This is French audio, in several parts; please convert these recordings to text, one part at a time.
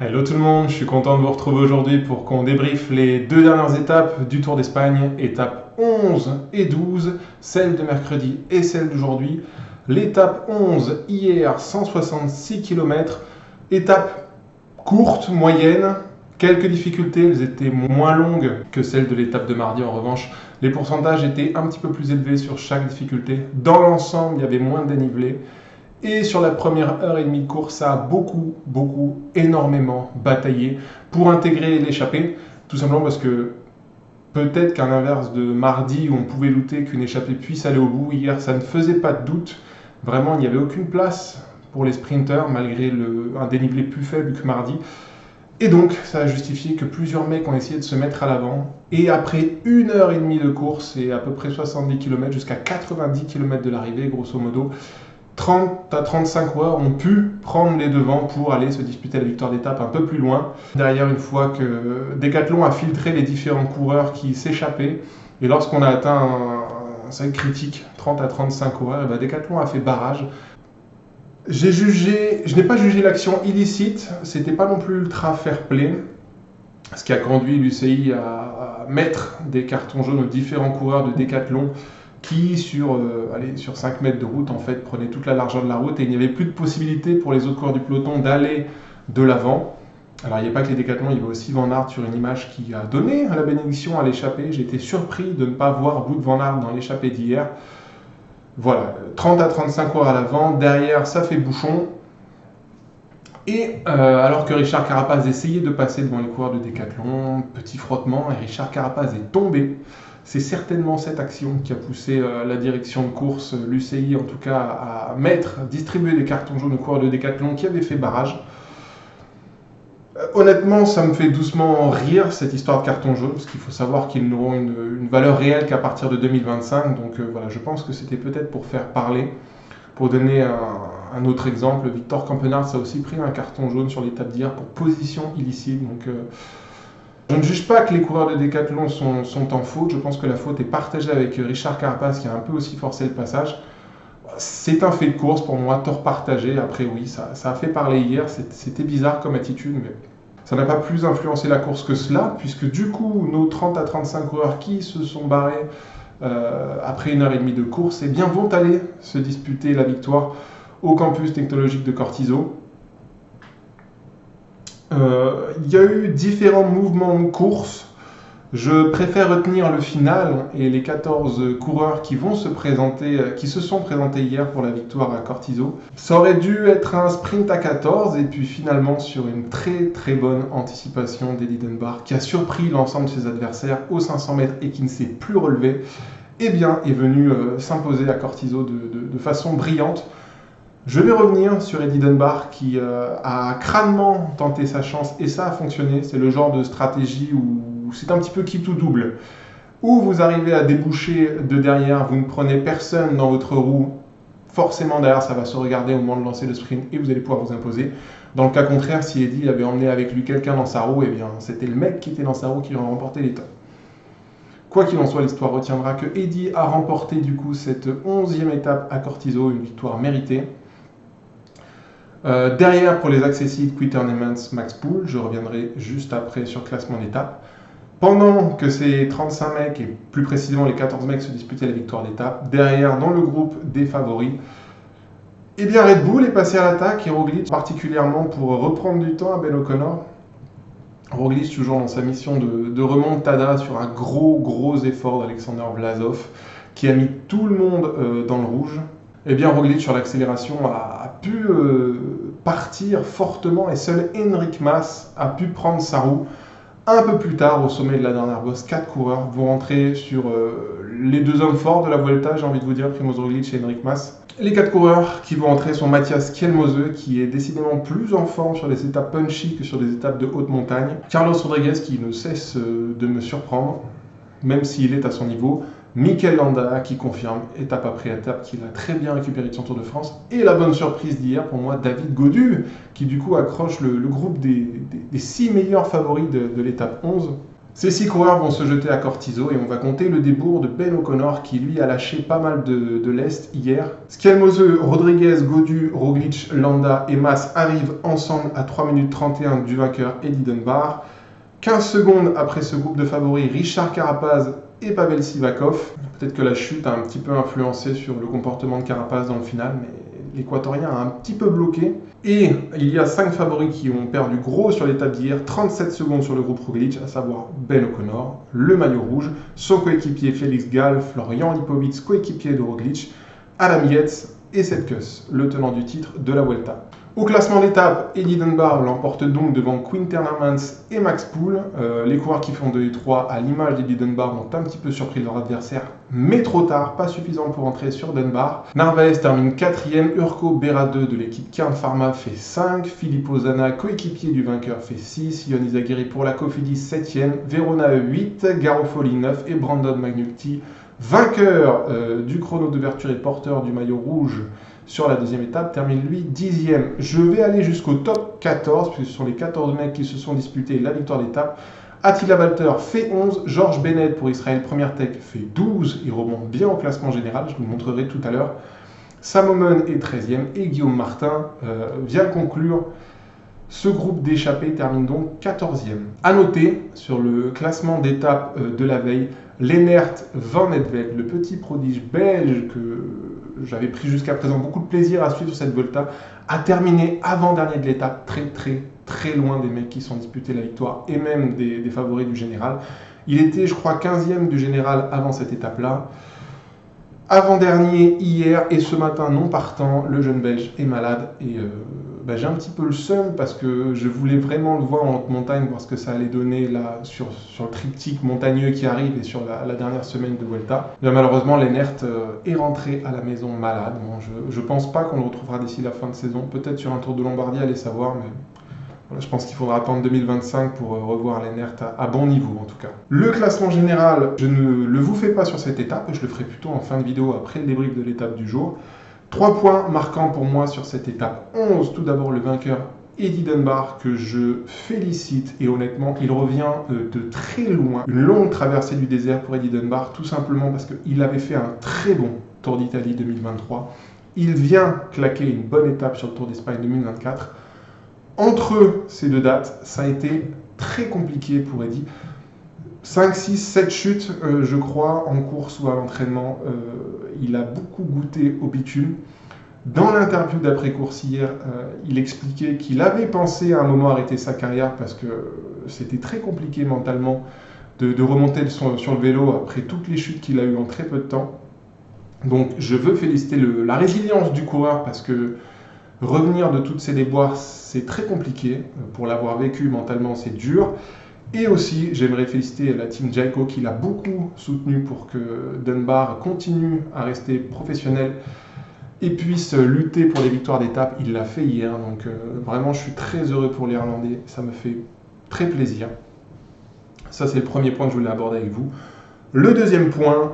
Hello tout le monde, je suis content de vous retrouver aujourd'hui pour qu'on débriefe les deux dernières étapes du Tour d'Espagne, étapes 11 et 12, celle de mercredi et celle d'aujourd'hui. L'étape 11 hier, 166 km, étape courte, moyenne, quelques difficultés, elles étaient moins longues que celles de l'étape de mardi en revanche. Les pourcentages étaient un petit peu plus élevés sur chaque difficulté. Dans l'ensemble, il y avait moins de dénivelé. Et sur la première heure et demie de course, ça a énormément bataillé pour intégrer l'échappée. Tout simplement parce que peut-être qu'à l'inverse de mardi où on pouvait douter qu'une échappée puisse aller au bout, hier ça ne faisait pas de doute. Vraiment, il n'y avait aucune place pour les sprinters malgré un dénivelé plus faible que mardi. Et donc, ça a justifié que plusieurs mecs ont essayé de se mettre à l'avant. Et après 1 heure et demie de course et à peu près 70 km jusqu'à 90 km de l'arrivée, grosso modo, 30 à 35 coureurs ont pu prendre les devants pour aller se disputer la victoire d'étape un peu plus loin. Derrière, une fois que Decathlon a filtré les différents coureurs qui s'échappaient, et lorsqu'on a atteint un seuil critique, 30 à 35 coureurs, et ben Decathlon a fait barrage. Je n'ai pas jugé l'action illicite, c'était pas non plus ultra fair play, ce qui a conduit l'UCI à mettre des cartons jaunes aux différents coureurs de Decathlon qui, sur 5 mètres de route, en fait, prenaient toute la largeur de la route et il n'y avait plus de possibilité pour les autres coureurs du peloton d'aller de l'avant. Alors, il n'y a pas que les Décathlons, il y avait aussi Van Aert sur une image qui a donné la bénédiction à l'échappée. J'ai été surpris de ne pas voir Wout van Aert dans l'échappée d'hier. Voilà, 30 à 35 coureurs à l'avant, derrière ça fait bouchon. Et alors que Richard Carapaz essayait de passer devant les coureurs de Décathlon, petit frottement, et Richard Carapaz est tombé. C'est certainement cette action qui a poussé la direction de course, l'UCI en tout cas, à distribuer des cartons jaunes aux coureurs de Décathlon qui avaient fait barrage. Honnêtement, ça me fait doucement rire cette histoire de carton jaune, parce qu'il faut savoir qu'ils n'auront une valeur réelle qu'à partir de 2025. Donc voilà, je pense que c'était peut-être pour faire parler. Pour donner un autre exemple, Victor Campenaerts a aussi pris un carton jaune sur l'étape d'hier pour position illicite. Donc je ne juge pas que les coureurs de Décathlon sont en faute. Je pense que la faute est partagée avec Richard Carapaz qui a un peu aussi forcé le passage. C'est un fait de course pour moi, tort partagé. Après oui, ça a fait parler hier. C'était bizarre comme attitude, mais ça n'a pas plus influencé la course que cela, puisque du coup, nos 30 à 35 coureurs qui se sont barrés après 1 heure et demie de course, eh bien, vont aller se disputer la victoire au campus technologique de Cortizo. Il y a eu différents mouvements de course. Je préfère retenir le final et les 14 coureurs qui se sont présentés hier pour la victoire à Cortizo. Ça aurait dû être un sprint à 14 et puis finalement sur une très très bonne anticipation d'Eddie Dunbar qui a surpris l'ensemble de ses adversaires aux 500 mètres et qui ne s'est plus relevé, eh bien est venu s'imposer à Cortizo de façon brillante. Je vais revenir sur Eddie Dunbar qui a crânement tenté sa chance et ça a fonctionné. C'est le genre de stratégie où c'est un petit peu quitte ou double. Ou vous arrivez à déboucher de derrière, vous ne prenez personne dans votre roue, forcément derrière ça va se regarder au moment de lancer le sprint et vous allez pouvoir vous imposer. Dans le cas contraire, si Eddie avait emmené avec lui quelqu'un dans sa roue, eh bien c'était le mec qui était dans sa roue qui aurait remporté l'étape. Quoi qu'il en soit, l'histoire retiendra que Eddie a remporté du coup cette 11e étape à Cortizo, une victoire méritée. Derrière, pour les accessibles, Quatermain, Max Poole, je reviendrai juste après sur le classement d'étape. Pendant que ces 35 mecs, et plus précisément les 14 mecs, se disputaient la victoire d'étape, derrière, dans le groupe des favoris, eh bien Red Bull est passé à l'attaque et Roglic, particulièrement pour reprendre du temps à Ben O'Connor. Roglic, toujours dans sa mission de remontada sur un gros effort d'Alexander Vlasov, qui a mis tout le monde dans le rouge. Eh bien, Roglic sur l'accélération a pu partir fortement et seul Enric Mas a pu prendre sa roue. Un peu plus tard, au sommet de la dernière bosse, 4 coureurs vont rentrer sur les deux hommes forts de la Vuelta, j'ai envie de vous dire, Primož Roglic et Enric Mas. Les 4 coureurs qui vont entrer sont Matthias Kjelmose, qui est décidément plus en forme sur les étapes punchy que sur les étapes de haute montagne. Carlos Rodriguez, qui ne cesse de me surprendre, même s'il est à son niveau. Mikel Landa qui confirme étape après étape qu'il a très bien récupéré de son Tour de France. Et la bonne surprise d'hier pour moi, David Gaudu, qui du coup accroche le groupe des 6 meilleurs favoris de l'étape 11. Ces 6 coureurs vont se jeter à Cortizo et on va compter le débours de Ben O'Connor qui lui a lâché pas mal de lest hier. Schialmose, Rodriguez, Gaudu, Roglic, Landa et Mas arrivent ensemble à 3 minutes 31 du vainqueur Eddie Dunbar. 15 secondes après ce groupe de favoris, Richard Carapaz et Pavel Sivakov. Peut-être que la chute a un petit peu influencé sur le comportement de Carapaz dans le final, mais l'Équatorien a un petit peu bloqué. Et il y a 5 favoris qui ont perdu gros sur l'étape d'hier, 37 secondes sur le groupe Roglic, à savoir Ben O'Connor, le maillot rouge, son coéquipier Félix Gall, Florian Lipovitz, coéquipier de Roglic, Adam Yates et Sepp Kuss, le tenant du titre de la Vuelta. Au classement d'étape, Eddie Dunbar l'emporte donc devant Quinten Hermans et Max Poole. Les coureurs qui font 2 et 3, à l'image d'Eddie Dunbar, ont un petit peu surpris leur adversaire, mais trop tard, pas suffisant pour entrer sur Dunbar. Narvaez termine 4ème, Urko Bera2 de l'équipe Kern Pharma fait 5, Filippo Zana, coéquipier du vainqueur, fait 6, Ion Izagirre pour la Cofidis 7ème, Verona 8, Garofoli 9 et Brandon McNulty, vainqueur du chrono d'ouverture et porteur du maillot rouge sur la deuxième étape, termine lui 10ème. Je vais aller jusqu'au top 14, puisque ce sont les 14 mecs qui se sont disputés la victoire d'étape. Attila Valter fait 11, Georges Bennett pour Israël Première Tech fait 12, il remonte bien au classement général, je vous le montrerai tout à l'heure. Sam Oomen est 13ème et Guillaume Martin vient conclure. Ce groupe d'échappés termine donc 14e. A noter, sur le classement d'étape de la veille, Lennert Van Edveld, le petit prodige belge que j'avais pris jusqu'à présent beaucoup de plaisir à suivre cette Volta, a terminé avant-dernier de l'étape, très loin des mecs qui sont disputés la victoire et même des favoris du général. Il était, je crois, 15e du général avant cette étape-là. Avant-dernier hier et ce matin non partant, le jeune belge est malade et j'ai un petit peu le seum parce que je voulais vraiment le voir en haute montagne, voir ce que ça allait donner là sur le triptyque montagneux qui arrive et sur la dernière semaine de Vuelta. Bien, malheureusement, Lennert est rentré à la maison malade. Bon, je pense pas qu'on le retrouvera d'ici la fin de saison, peut-être sur un Tour de Lombardie, allez savoir, mais voilà, je pense qu'il faudra attendre 2025 pour revoir Lennert à bon niveau en tout cas. Le classement général, je ne le vous fais pas sur cette étape, je le ferai plutôt en fin de vidéo après le débrief de l'étape du jour. 3 points marquants pour moi sur cette étape 11. Tout d'abord le vainqueur Eddie Dunbar que je félicite et honnêtement il revient de très loin. Une longue traversée du désert pour Eddie Dunbar tout simplement parce qu'il avait fait un très bon Tour d'Italie 2023. Il vient claquer une bonne étape sur le Tour d'Espagne 2024. Entre ces deux dates, ça a été très compliqué pour Eddie. 5, 6, 7 chutes, je crois, en course ou à l'entraînement. Il a beaucoup goûté au bitume. Dans l'interview d'après-course hier, il expliquait qu'il avait pensé à un moment arrêter sa carrière parce que c'était très compliqué mentalement de remonter sur le vélo après toutes les chutes qu'il a eues en très peu de temps. Donc je veux féliciter la résilience du coureur parce que revenir de toutes ces déboires, c'est très compliqué. Pour l'avoir vécu mentalement, c'est dur. Et aussi, j'aimerais féliciter la team Jayco qui l'a beaucoup soutenu pour que Dunbar continue à rester professionnel et puisse lutter pour les victoires d'étape. Il l'a fait hier, donc vraiment, je suis très heureux pour l'Irlandais. Ça me fait très plaisir. Ça, c'est le premier point que je voulais aborder avec vous. Le deuxième point,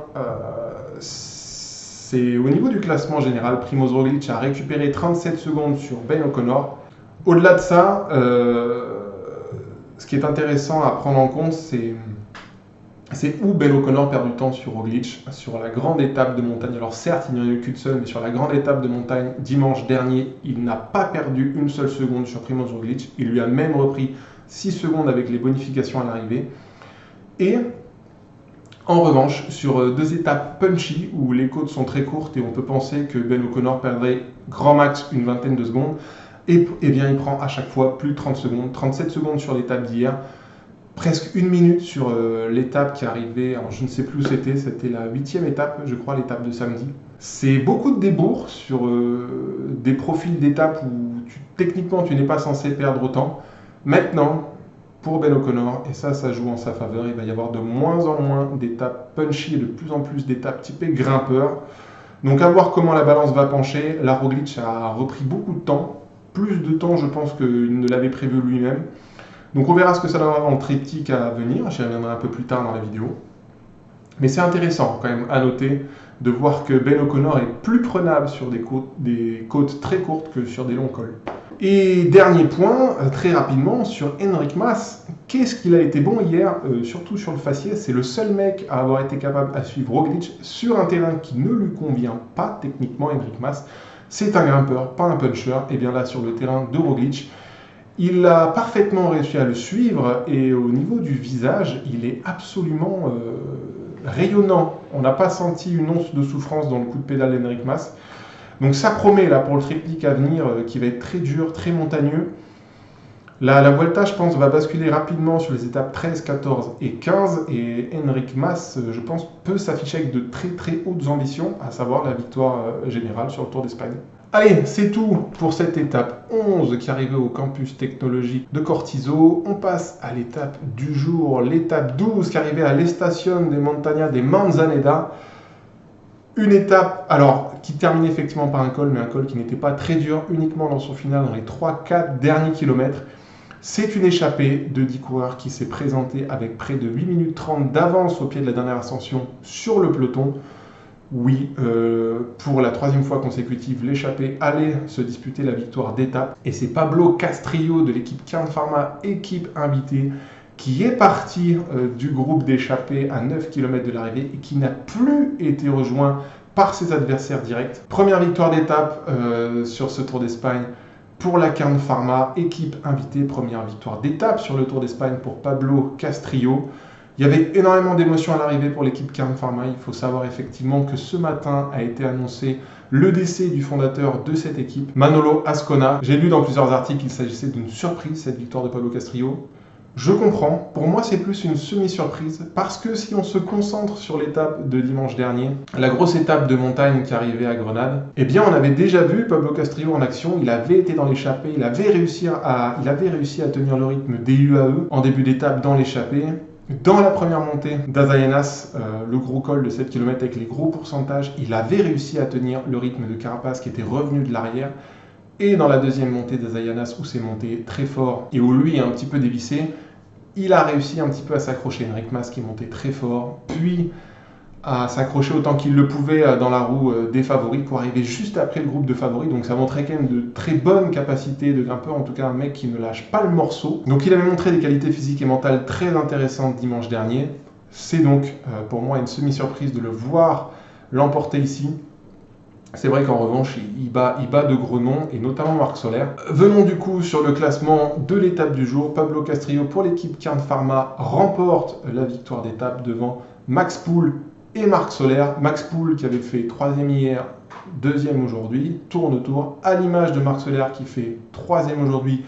c'est au niveau du classement général. Primoz Roglic a récupéré 37 secondes sur Ben O'Connor. Au-delà de ça, ce qui est intéressant à prendre en compte, c'est où Ben O'Connor perd du temps sur Roglic, sur la grande étape de montagne. Alors certes, il n'y en a eu qu'une seule, mais sur la grande étape de montagne, dimanche dernier, il n'a pas perdu une seule seconde sur Primoz Roglic. Il lui a même repris 6 secondes avec les bonifications à l'arrivée. Et en revanche, sur 2 étapes punchy, où les côtes sont très courtes et on peut penser que Ben O'Connor perdrait grand max une vingtaine de secondes, et bien il prend à chaque fois plus de 30 secondes, 37 secondes sur l'étape d'hier, presque 1 minute sur l'étape qui arrivait, alors je ne sais plus où c'était la 8e étape, je crois, l'étape de samedi. C'est beaucoup de débours sur des profils d'étapes où techniquement tu n'es pas censé perdre autant. Maintenant, pour Ben O'Connor, et ça joue en sa faveur, il va y avoir de moins en moins d'étapes punchy et de plus en plus d'étapes typées grimpeurs. Donc à voir comment la balance va pencher. La Roglic a repris beaucoup de temps, plus de temps je pense qu'il ne l'avait prévu lui-même. Donc on verra ce que ça donnera en triptyque à venir, j'y reviendrai un peu plus tard dans la vidéo. Mais c'est intéressant quand même à noter de voir que Ben O'Connor est plus prenable sur des côtes très courtes que sur des longs cols. Et dernier point, très rapidement, sur Enric Mas, Qu'est-ce qu'il a été bon hier, surtout sur le faciès. C'est le seul mec à avoir été capable à suivre Roglic sur un terrain qui ne lui convient pas techniquement. Enric Mas, c'est un grimpeur, pas un puncher. Et bien là, sur le terrain de Roglic, il a parfaitement réussi à le suivre. Et au niveau du visage, il est absolument rayonnant. On n'a pas senti une once de souffrance dans le coup de pédale d'Enric Mas. Donc ça promet là pour le triptyque à venir qui va être très dur, très montagneux. La Vuelta, je pense, va basculer rapidement sur les étapes 13, 14 et 15. Et Enric Mas, je pense, peut s'afficher avec de très très hautes ambitions, à savoir la victoire générale sur le Tour d'Espagne. Allez, c'est tout pour cette étape 11 qui arrivait au campus technologique de Cortizo. On passe à l'étape du jour, l'étape 12 qui arrivait à l'Estación de Montaña de Manzaneda. Une étape, alors, qui terminait effectivement par un col, mais un col qui n'était pas très dur, uniquement dans son final, dans les 3-4 derniers kilomètres. C'est une échappée de 10 coureurs qui s'est présentée avec près de 8 minutes 30 d'avance au pied de la dernière ascension sur le peloton. Oui, pour la troisième fois consécutive, l'échappée allait se disputer la victoire d'étape. Et c'est Pablo Castrillo de l'équipe Kern Pharma, équipe invitée, qui est parti du groupe d'échappés à 9 km de l'arrivée et qui n'a plus été rejoint par ses adversaires directs. Première victoire d'étape sur ce Tour d'Espagne pour la Kern Pharma, équipe invitée. Première victoire d'étape sur le Tour d'Espagne pour Pablo Castrillo. Il y avait énormément d'émotions à l'arrivée pour l'équipe Kern Pharma. Il faut savoir effectivement que ce matin a été annoncé le décès du fondateur de cette équipe, Manolo Azcona. J'ai lu dans plusieurs articles qu'il s'agissait d'une surprise, cette victoire de Pablo Castrillo. Je comprends, pour moi c'est plus une semi-surprise, parce que si on se concentre sur l'étape de dimanche dernier, la grosse étape de montagne qui arrivait à Grenade, eh bien on avait déjà vu Pablo Castrillo en action, il avait été dans l'échappée, il avait réussi à tenir le rythme des UAE en début d'étape dans l'échappée. Dans la première montée d'Azayanas, le gros col de 7 km avec les gros pourcentages, il avait réussi à tenir le rythme de Carapaz qui était revenu de l'arrière. Et dans la deuxième montée d'Azayanas, où c'est monté très fort et où lui est un petit peu dévissé, il a réussi un petit peu à s'accrocher. Enric Mas qui est monté très fort, puis à s'accrocher autant qu'il le pouvait dans la roue des favoris pour arriver juste après le groupe de favoris. Donc ça montrait quand même de très bonnes capacités de grimpeur, en tout cas un mec qui ne lâche pas le morceau. Donc il avait montré des qualités physiques et mentales très intéressantes dimanche dernier. C'est donc pour moi une semi-surprise de le voir l'emporter ici. C'est vrai qu'en revanche, il bat de gros noms, et notamment Marc Soler. Venons du coup sur le classement de l'étape du jour. Pablo Castrillo pour l'équipe Kern Pharma remporte la victoire d'étape devant Max Poole et Marc Soler. Max Poole qui avait fait 3e hier, 2e aujourd'hui, tour à l'image de Marc Soler qui fait 3e aujourd'hui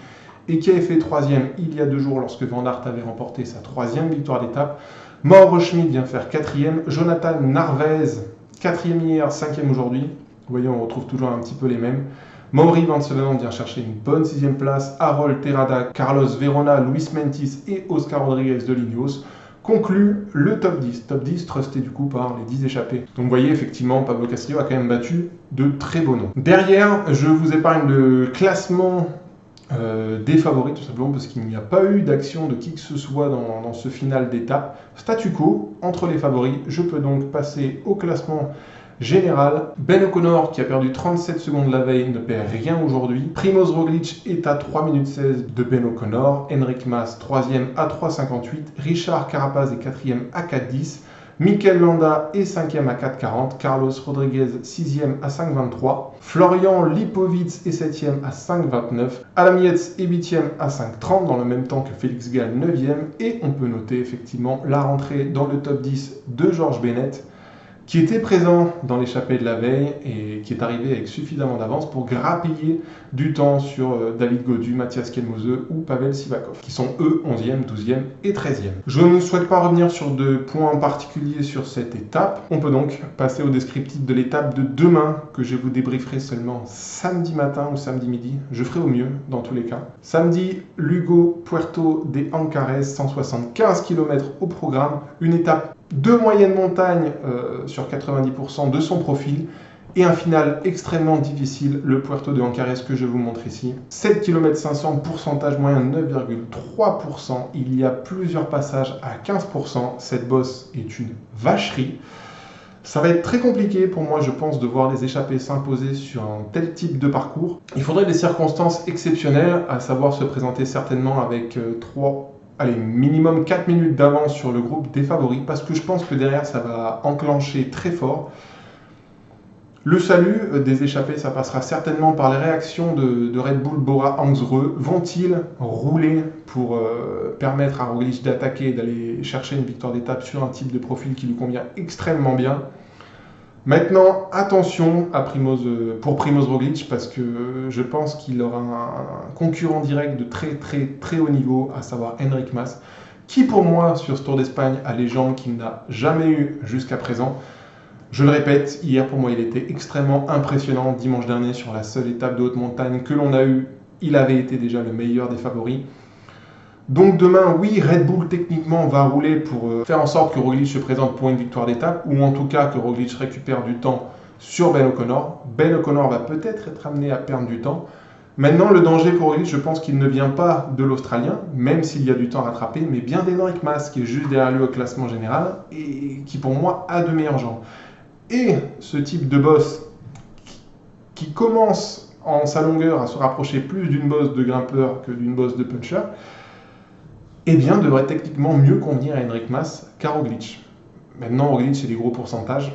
et qui avait fait 3e il y a 2 jours lorsque Van Aert avait remporté sa 3e victoire d'étape. Mauro Schmid vient faire 4e, Jonathan Narvaez 4e hier, 5e aujourd'hui. Vous voyez, on retrouve toujours un petit peu les mêmes. Mauri Van Sevenen vient chercher une bonne 6e place. Harold Terrada, Carlos Verona, Luis Mentis et Oscar Rodriguez de Linios concluent le top 10. Top 10 trusté du coup par les 10 échappés. Donc vous voyez, effectivement, Pablo Castrillo a quand même battu de très beaux noms. Derrière, je vous épargne le classement des favoris, tout simplement parce qu'il n'y a pas eu d'action de qui que ce soit dans ce final d'étape. Statu quo entre les favoris. Je peux donc passer au classement général. Ben O'Connor, qui a perdu 37 secondes la veille, ne perd rien aujourd'hui. Primoz Roglic est à 3 minutes 16 de Ben O'Connor. Enric Mas, 3e à 3,58. Richard Carapaz est 4e à 4,10. Mikel Landa est 5e à 4,40. Carlos Rodriguez, 6e à 5,23. Florian Lipovitz est 7e à 5,29. Adam Yates est 8e à 5,30, dans le même temps que Félix Gall, 9e. Et on peut noter effectivement la rentrée dans le top 10 de George Bennett, qui était présent dans l'échappée de la veille et qui est arrivé avec suffisamment d'avance pour grappiller du temps sur David Gaudu, Mathias Kelmose ou Pavel Sivakov, qui sont eux 11e, 12e et 13e. Je ne souhaite pas revenir sur de points particuliers sur cette étape. On peut donc passer au descriptif de l'étape de demain, que je vous débrieferai seulement samedi matin ou samedi midi. Je ferai au mieux dans tous les cas. Samedi, Lugo Puerto de Ancares, 175 km au programme. Une étape de moyenne montagne sur 90% de son profil et un final extrêmement difficile, le Puerto de Ancares que je vous montre ici. 7 km 500, pourcentage moyen 9,3%. Il y a plusieurs passages à 15%. Cette bosse est une vacherie. Ça va être très compliqué pour moi, je pense, de voir les échappées s'imposer sur un tel type de parcours. Il faudrait des circonstances exceptionnelles, à savoir se présenter certainement avec allez, minimum 4 minutes d'avance sur le groupe des favoris, parce que je pense que derrière, ça va enclencher très fort. Le salut des échappés, ça passera certainement par les réactions de Red Bull, Bora, Hansgrohe. Vont-ils rouler pour permettre à Roglic d'attaquer et d'aller chercher une victoire d'étape sur un type de profil qui lui convient extrêmement bien? Maintenant, attention pour Primoz Roglic, parce que je pense qu'il aura un concurrent direct de très haut niveau, à savoir Enric Mas, qui pour moi, sur ce Tour d'Espagne, a les jambes qu'il n'a jamais eues jusqu'à présent. Je le répète, hier pour moi il était extrêmement impressionnant. Dimanche dernier sur la seule étape de haute montagne que l'on a eue, il avait été déjà le meilleur des favoris. Donc demain, oui, Red Bull techniquement va rouler pour faire en sorte que Roglic se présente pour une victoire d'étape, ou en tout cas que Roglic récupère du temps sur Ben O'Connor. Ben O'Connor va peut-être être amené à perdre du temps. Maintenant, le danger pour Roglic, je pense qu'il ne vient pas de l'Australien, même s'il y a du temps à rattraper, mais bien d'Enric Mas, qui est juste derrière lui au classement général, et qui pour moi a de meilleures jambes. Et ce type de boss qui commence en sa longueur à se rapprocher plus d'une bosse de grimpeur que d'une bosse de puncher, eh bien devrait techniquement mieux convenir à Enric Mas qu'à Roglic. Maintenant, Roglic, c'est des gros pourcentages.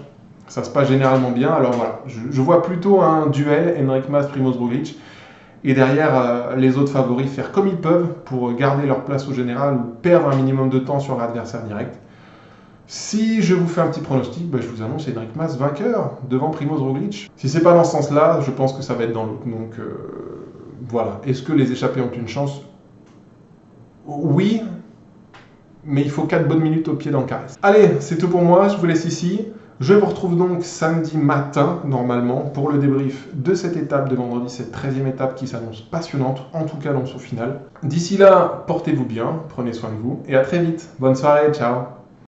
Ça se passe généralement bien. Alors voilà, je vois plutôt un duel Enric Mas, Primoz Roglic. Et derrière, les autres favoris faire comme ils peuvent pour garder leur place au général ou perdre un minimum de temps sur l'adversaire direct. Si je vous fais un petit pronostic, je vous annonce Enric Mas vainqueur devant Primoz Roglic. Si c'est pas dans ce sens-là, je pense que ça va être dans l'autre. Donc voilà. Est-ce que les échappés ont une chance? Oui, mais il faut 4 bonnes minutes au pied dans le caresse. Allez, c'est tout pour moi, je vous laisse ici. Je vous retrouve donc samedi matin, normalement, pour le débrief de cette étape de vendredi, cette 13e étape qui s'annonce passionnante, en tout cas dans son final. D'ici là, portez-vous bien, prenez soin de vous, et à très vite. Bonne soirée, ciao.